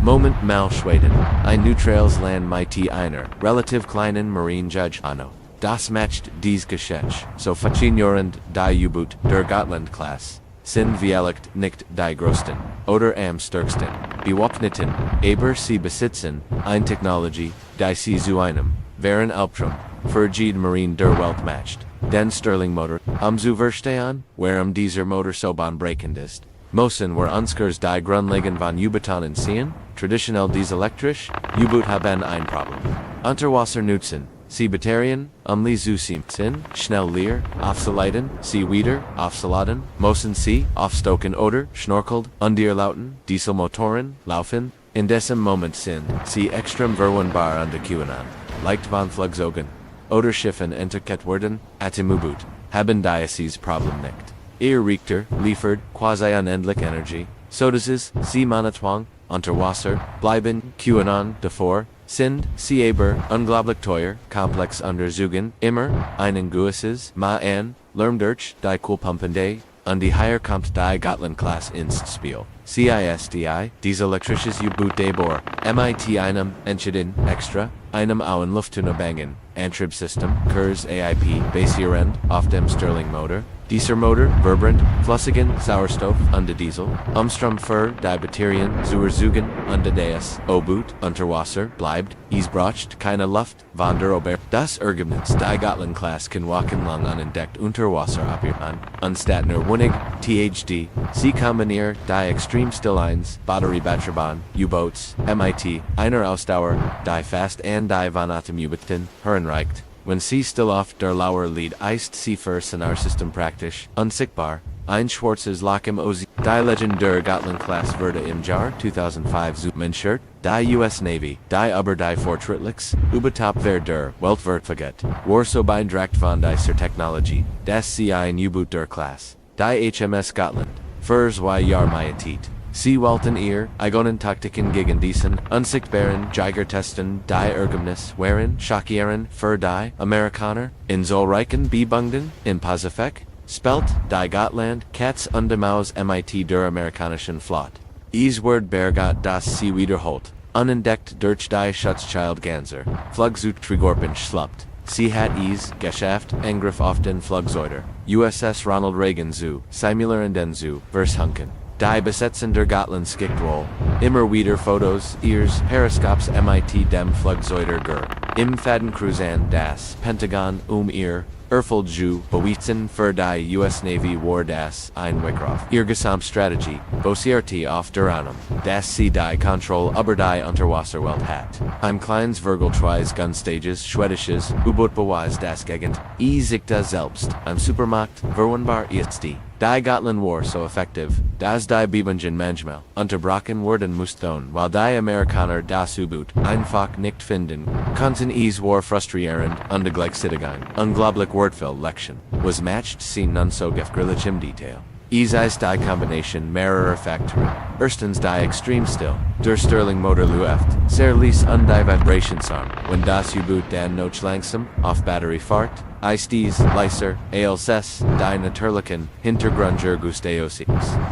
Moment mal Schweden. Ein neutrales Land mit einer relativ kleinen Marine Judge Anno. Das macht dies Geschäft, so faszinierend, die U-Boot der Gotland-Klasse, sind vielleicht nicht die größten, oder am stärksten, bewaffneten, aber sie besitzen, eine Technologie, die sie zu einem, wären Albtraum, für jede Marine der Welt macht. Den Stirling-Motor, zu verstehen, warum dieser Motor so bahnbrechend ist. Mosen war unskers die Grundlagen von U-Booten sehen, traditionell dieselektrisch, U-Boot haben ein Problem. Unterwasser nutzen, sie Batterien, die zu sind, schnell leer, aufzuleiten, sie wieder, aufzuladen, müssen sie, aufstocken oder, schnorkelt, lauten, Dieselmotoren, laufen, in diesem Moment sind, sie extrem verwundbar an der QAnon, leicht von Flugzeugen, oder Schiffen entdeckt worden, atem U-Boot, haben dieses Problem nicht. Ihr Richter liefert quasi unendlich Energie, so dass es, sie Manatwang, unter Wasser, bleiben, QAnon, davor, sind, sie aber, unglaublich teuer, komplex untersuchen, immer, einen gewisses, an, Lärmdurch, die Kulpumpende, und die Higher kommt die Gotland-Klasse ins Spiel. CISDI, dieselektrisches U-Boot der Bohr, MIT einem, entschieden, extra, einem auen Lufttunnelbangen, Antriebssystem, Kurs AIP, basierend, auf dem Stirling-Motor, dieser Motor, vibrant, flüssigen Sauerstoff, und Diesel, Strom für die Batterien, zur Zugen, und des, U-Boot, unter Wasser, bleibt, es braucht keine Luft, von der Ober. Das Ergebnis, die Gotland-Klasse kann wochenlang unentdeckt unter Wasser operieren, anstatt nur wenig, THD, sie kombiniert die extrem Still-1, Batteriebatterbahn, U-Boats, MIT, einer Ausdauer, die fast and die von Atem U-Booten, herrenreicht. Wenn sie still auf der Lauer lied ist sie für Sonarsystem praktisch, unsichtbar, ein schwarzes Loch im Ozean. Die Legend der Gotland-Klasse wurde im Jahr 2005 zumenschert, die US Navy, die über die Fortschrittlichs, Übertopwehr der Welt wird verget, war so beeindruckt von dieser Technologie, dass sie ein U-Boot der Klasse, die HMS Gotland, für 2 Jahre mietet. Sie wollten ihr eigenen Taktiken gegen diesen unsichtbaren Geigertesten die Ergebnis waren schockierend für die Amerikaner, in zahlreichen Bebungen im Pazifik, spelt die Gotland Katz und Maus MIT der amerikanischen Flotte. Es wird bergat, dass sie wiederholt, unentdeckt durch die Schutzschild Ganzer, Flugzeugträgerpen schluppt. Sie hat es geschafft, Angriff auf den Flugzeuger, USS Ronald Reagan zu simulieren den zu versunken. Die Besetzung der Gotland skickt wohl, immer wieder Fotos ihres Periskops MIT dem Flugzeuger im Fadenkreuzan das Pentagon ihr Erfolg bewiesen für die US Navy war das Einwickrauf. Ihr Gesamtstrategie basierte auf der Annahme, dass sie die Kontrolle über die Unterwasserwelt hat. Ein kleines Vergeltreis Gunstages schwedisches U-Boot beweist das Gegend, sich das selbst, ein Supermacht, verwundbar ist die. Die Gotland war so effektiv, dass die Bebungen manchmal unterbrochen werden mussten, weil die Amerikaner das U-Boot einfach nicht finden konnten. Es war frustrierend und gleichzeitig ein unglaublich wertvoll Lektion, was macht sie nun so gefährlich im Detail. Es ist die Kombination mehrerer Faktoren. Erstens die extrem still, der Stirling-Motor läuft, sehr leise und die Vibrationsarm, wenn das U-Boot dann noch langsam auf Batterie fährt, ist dies leiser, als die natürlichen Hintergrundgeräusche.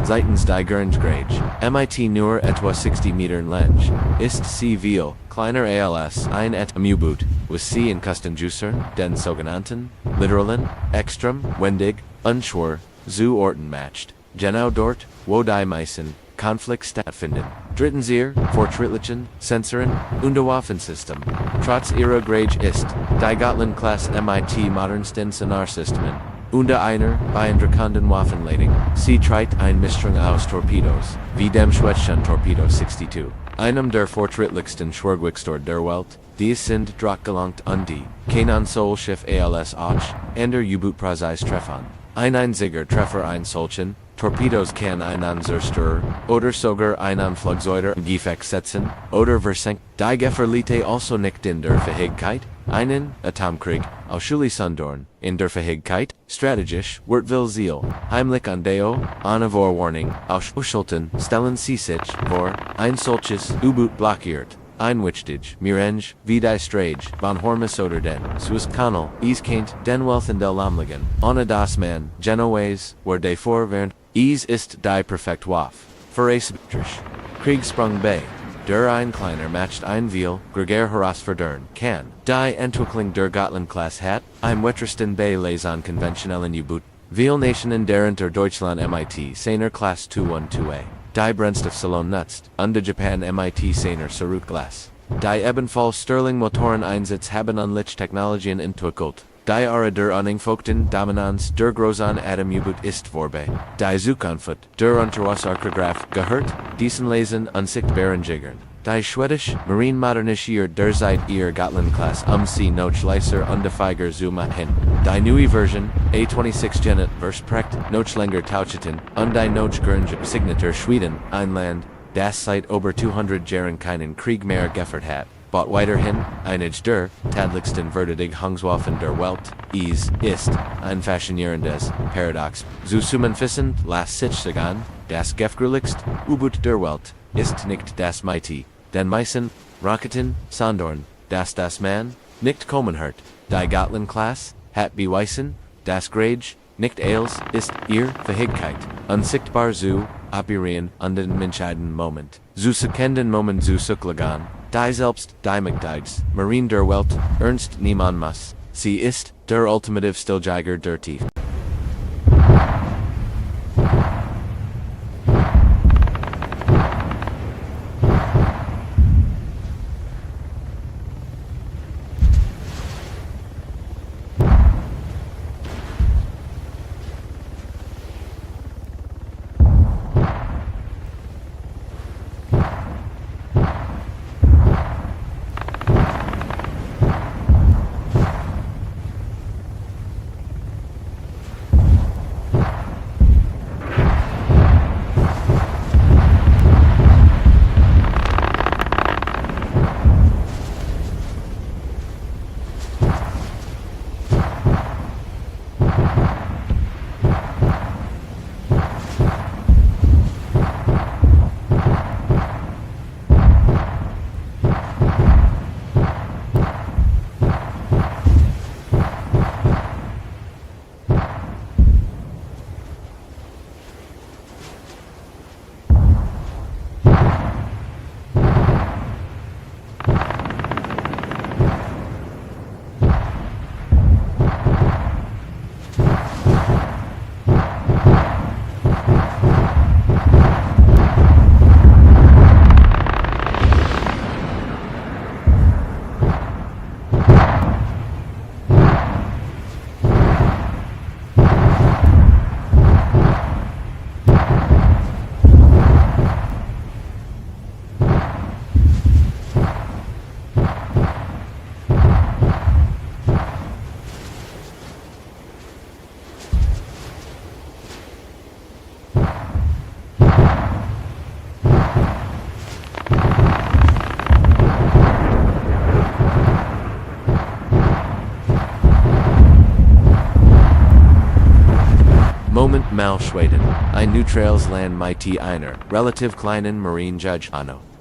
Seitens die Grenzgrade, MIT nur etwa 60 Metern lang, ist sie viel kleiner als ein U-Boot, was sie in Küstenjussern, den sogenannten, literalen, extrem, wendig, unschwer, zu Orten macht, genau dort, wo die meisten Konflikte stattfinden. Drittens ihr fortschrittlichen Sensoren und Waffensystem. Trotz ihrer Grade ist die Gotland-Klasse MIT modernsten Sonarsystemen unter einer beeindruckenden Waffenladung. Sie trägt eine Mischung aus Torpedos, wie dem schwedischen Torpedo 62, einem der fortschrittlichsten Schwergewichte der Welt. Dies sind drachtgelangt und die kein Sollschiff als auch und der U-Boot-Preis treffen. Ein einziger Treffer ein solchen Torpedos kann einen Zerstörer oder sogar einen Flugzeuger in Gefecht setzen oder versenken. Die Gefährlichste also nicht in der Fähigkeit, einen Atomkrieg ausschließen in der Fähigkeit, strategisch, will Ziel, heimlich und deo, ohne Vorwarnung, ausschalten, stellen sie sich vor, ein solches U-Boot blockiert. Einwichtig, Mirange, wie die Strage, von Hormus oder den, Swiss Kanal, kennt den Welten del Amligen, ohne das man, Genoese, war de vorwärend, ist die perfekt Waff, für Kriegssprung bei. der ein kleiner matcht ein Viel, gregaire herausfordern kann. Die Entwicklung der Gotland-Class hat, im Wettersten bei Laison konventionellen U-Boot, Viel Nationen deren der Deutschland MIT seiner Class 212a. Die Brennstoff Salon nutzt, und der Japan MIT seiner Zurückglas. Die ebenfalls Sterling Motoren Einsatz haben unliche Technologien entwickelt. Die Ara der Uningfolgten Dominanz der großen Atom U-Boot ist vorbei. Die Zukunft der Unterwasserkraft gehört diesen Lesen unsichtbaren Jiggern. Die Schwedisch Marinmodernischer der seit ihr Gotland-Class sie noch leiser undefeiger Zuma hin. Die neue Version A26 Genet versprecht noch länger Taucheten und die noch geringe Signatur Schweden Einland, das seit über 200 Jahren keinen Krieg mehr geführt hat. But weiterhin, einige der tadlichsten Verteidigungswaffen der Welt, ist ein faszinierendes Paradox. Zusammenfassend las sich sagen, das gefährlichste U-Boot der Welt ist nicht das Mighty, den meisten Raketen, sondern das man nicht kommen hört. Die Gotland-Class hat beweisen, das Grage nicht alles ist ihr Fähigkeit, unsichtbar zu operieren und den entscheidenden Moment. Zu sekenden Moment zu suklagan. Die selbst, die Magdides, Marine der Welt, ernst niemand muss. Sie ist der ultimative Stilljäger der Tiefen. Mal Schweden, ein neutrales Land mit einer relativ kleinen Marinejudge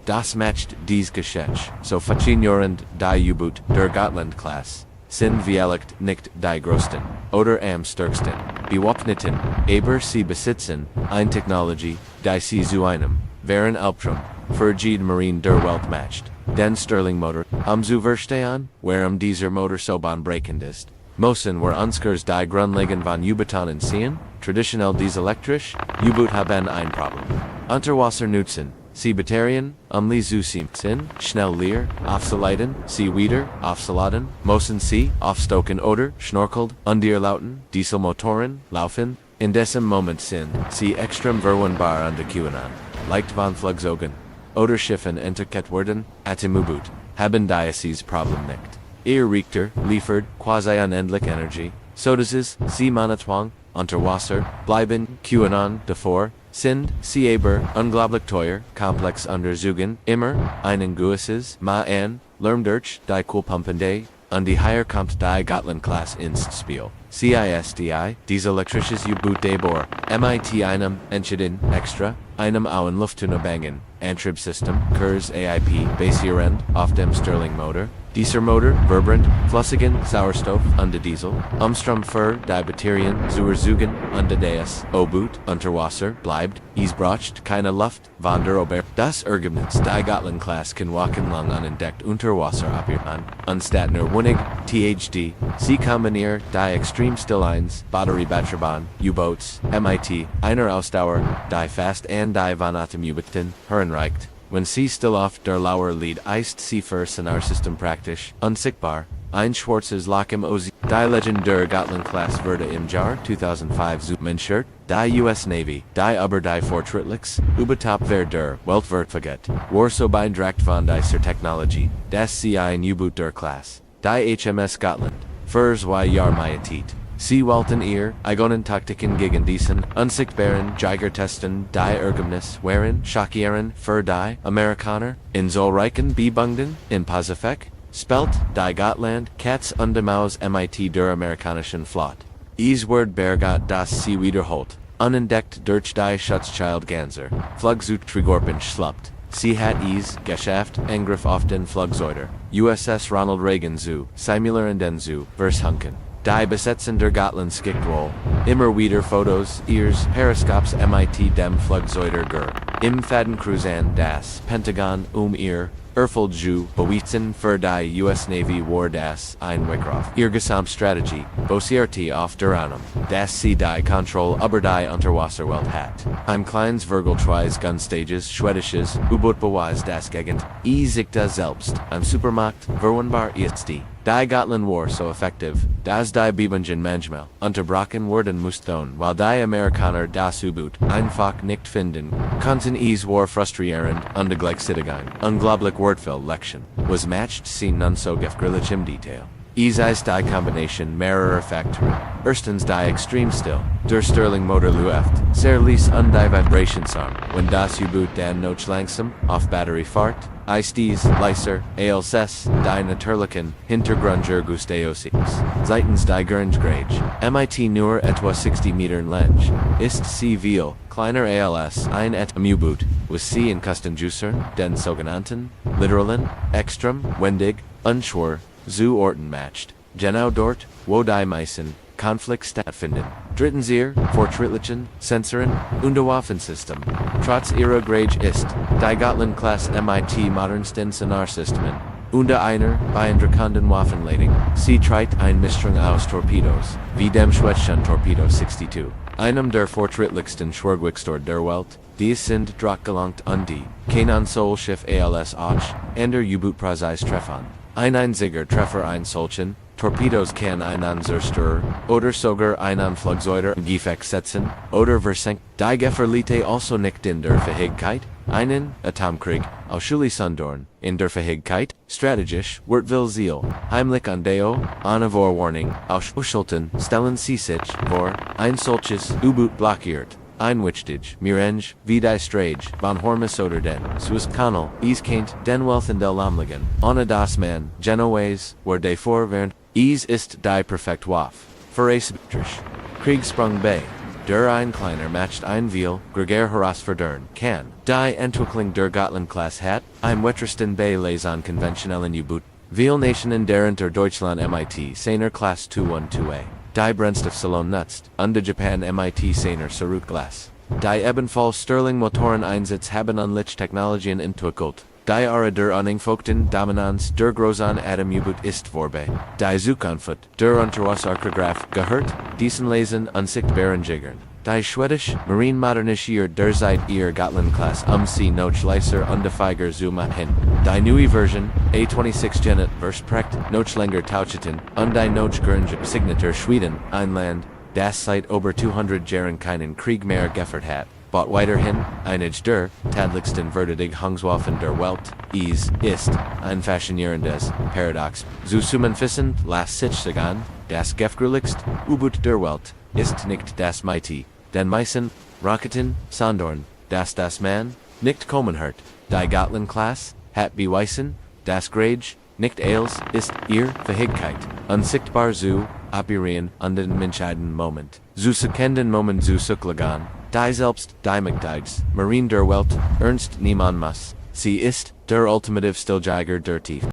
Das matcht dies Geschäft, so faszinierend die U-Boot der Gotland-Class, sind vielleicht nicht die größten oder am stärksten bewaffneten, aber sie besitzen eine Technologie, die sie zu einem wahren Albtraum für jede Marine der Welt matcht. Den Sterling-Motor, zu verstehen, warum dieser Motor so bahnbrechend ist. Mosen war unskers die Grundlagen von U-Booten sehen, traditionell dieselektrisch, U-Boot haben ein Problem. Unterwasser nutzen, sie Batterien, die zu sind, schnell leer, aufzuleiten, sie wieder, aufzuladen, müssen sie, aufstocken oder, schnorkelt, lauten, Dieselmotoren, laufen, in diesem Moment sind, sie extrem verwundbar an der QAnon, leicht von Flugzeugen, oder Schiffen entdeckt werden, atom U-Boot, haben dieses Problem nicht. Ihr Richter liefert quasi unendlich Energie, so dass es, sie Monatwang, Unterwasser, bleiben, QAnon, davor, sind, sie aber, unglaublich teuer, komplex Untersuchungen, immer, einen gewisses, an, Lärmdurch, die Kulpumpende, und die higher kommt die Gotland-Class ins Spiel. CISDI, diese elektrisches U-Boot Debor, MIT einem, entschieden, extra, einem auen Lufttunnelbangen, Antriebssystem, Kurs AIP, basierend, auf dem Sterling-Motor, Dieser Motor, Verbrand, Flüssigen, Sauerstoff, unter Diesel, Umstrom für die Batterien, zur Zugen, unter das U-Boot, unter Wasser, bleibt, es braucht keine Luft, von der Ober. Das Ergebnis, die Gotland-Class kann wochenlang unentdeckt unter Wasser operieren, anstatt nur wenig, THD, sie kombiniert die Extremstill-1, Batteriebatterbahn, U-Boats, MIT, einer Ausdauer, die fast an die von Atem-U-Booten, herrenreicht. Wenn sie still auf der Lauer liegt, ist sie für Sonarsystem praktisch, unsichtbar, ein schwarzes Loch im Ozean. Die Legend der Gotland-Class wurde im Jahr 2005 zusammengestellt, die US Navy, die über die fortschrittlichste Übertopwehr der Welt wird vergeht, war so beeindruckt von dieser Technologie, dass sie ein U-Boot der Class, die HMS Gotland, für 2 Jahre mietet. Sie wollten ihr eigenen Taktiken gegen diesen unsichtbaren Jäger testen, die Ergebnis waren schockierend für die Amerikaner, in zahlreichen Übungen im Pazifik, spelt die Gotland Katz und die Maus MIT der amerikanischen Flotte. Es wird bergat, dass sie wiederholt, unentdeckt durch die Schutzschildganzer, Flugzeugträgerpen schluppt. Sie hat es geschafft, Angriff auf den Flugzeuger, USS Ronald Reagan zu simulieren den zu versunken. Die Besetzung der Gotland skickt wohl. Immer wieder Fotos ihres Periskops MIT dem Flugzeuger im Fadenkreuzan das Pentagon ihr Erfolg zu bewiesen für die US Navy war das Einwegkraft. Ihr Gesamtstrategie basierte auf der Annahme, dass sie die Kontrolle über die Unterwasserwelt hat. Ein kleines Vergeltreis Gunstages schwedisches U-Boot beweist das Gegend. Sich da selbst im Supermarkt verwundbar ist die Gotland war so effektiv, dass die Übungen manchmal unterbrochen werden mussten, weil die Amerikaner das U-Boot einfach nicht finden konnten. Es war frustrierend und gleichzeitig ein unglaublich wortvoll Lection, was matcht sie nun so gefährlich im Detail. Es ist die Kombination mehrerer Faktoren. Erstens die Extremstill, der Stirling-Motor läuft, sehr leise und die Vibrationsarm, wenn das U-Boot dann noch langsam auf Batterie fährt, ist es leiser, als die natürlichen Hintergrundgeräusche. Seitens die Grenzgrage, MIT nur etwa 60 Metern lang, ist sie viel kleiner als ein U-Boot, was sie in Küstenjussern, den sogenannten, literalen, extrem, wendig, unschwer, zu Orten matcht. Genau dort, wo die meisten Konflikt stattfinden. Drittens ihr fortschrittlichen Sensoren und Waffensystem. Trotz ihrer Grage ist die Gotland-Class MIT modernsten Sonarsystemen. Unter einer beeindruckenden Waffenladung. Sie trägt eine Mischung aus Torpedos, wie dem schwedischen Torpedo 62. Einem der fortschrittlichsten Schwergewichte der Welt. Dies sind drachtgelangt und die kein Soul-Schiff als auch an der U-Boot-Preis treffen. Ein einziger Treffer ein solchen Torpedos kann einen Zerstörer oder sogar einen Flugzeuger in Gefecht setzen oder versenken. Die Gefährlichste also nicht in der Fähigkeit, einen Atomkrieg ausschließen in der Fähigkeit, strategisch, will Ziel, heimlich und deo, ohne Vorwarnung, ausschalten, stellen sie sich vor, ein solches U-Boot blockiert. Einwichtig, Mirenge, wie die Strage, von Hormus oder den, Suezkanal, kennt den Welten del Omligen, ohne das man, Genoese, war de vorwärend, ist die perfekt Waff, für Kriegssprung bei, der ein kleiner matcht ein viel, greger herausfordern kann, die Entwicklung der Gotland-Class hat, ein wettersten bei les an konventionellen U-Boot, viel Nationen darunter Deutschland MIT, seiner Class 212a. Die Brennstoffsalon nutzt, und Japan MIT seiner Zurückglas. Die ebenfalls Stirling-Motoren Einsatz haben an Lichttechnologien entwickelt. Die Ara der uningfolgten Dominanz der großen Atom-U-Boot ist vorbei. Die Zukunft der Unterwasserkraft gehört diesen lesen unsichtbaren Jägern. Die schwedisch Marine Modernischer der seit ihr Gotland-Class sie noch leiser und feiger zu machen. Die neue Version, A26 Genet verspricht noch länger Taucheten und die noch grünge Signature Schweden, ein Land, das seit über 200 Jahren keinen Krieg mehr geführt hat. But weiterhin, einige der tadlichsten Verteidigungswaffen der Welt, ist ein faszinierendes Paradox. Zu zusammenfassen lässt sich sagen, das gefährlichste U-Boot der Welt ist nicht das Mighty, den meisten Raketen, sondern das man nicht kommen hört. Die Gotland-Class hat bewiesen, das Grage nicht als ist ihr Fähigkeit, unsichtbar zu operieren und den entscheidenden Moment. Zu sekenden Moment zu suklagen, die selbst die Mächtigste Marine der Welt ernst nehmen muss. Sie ist der ultimative Stilljäger der Tiefen.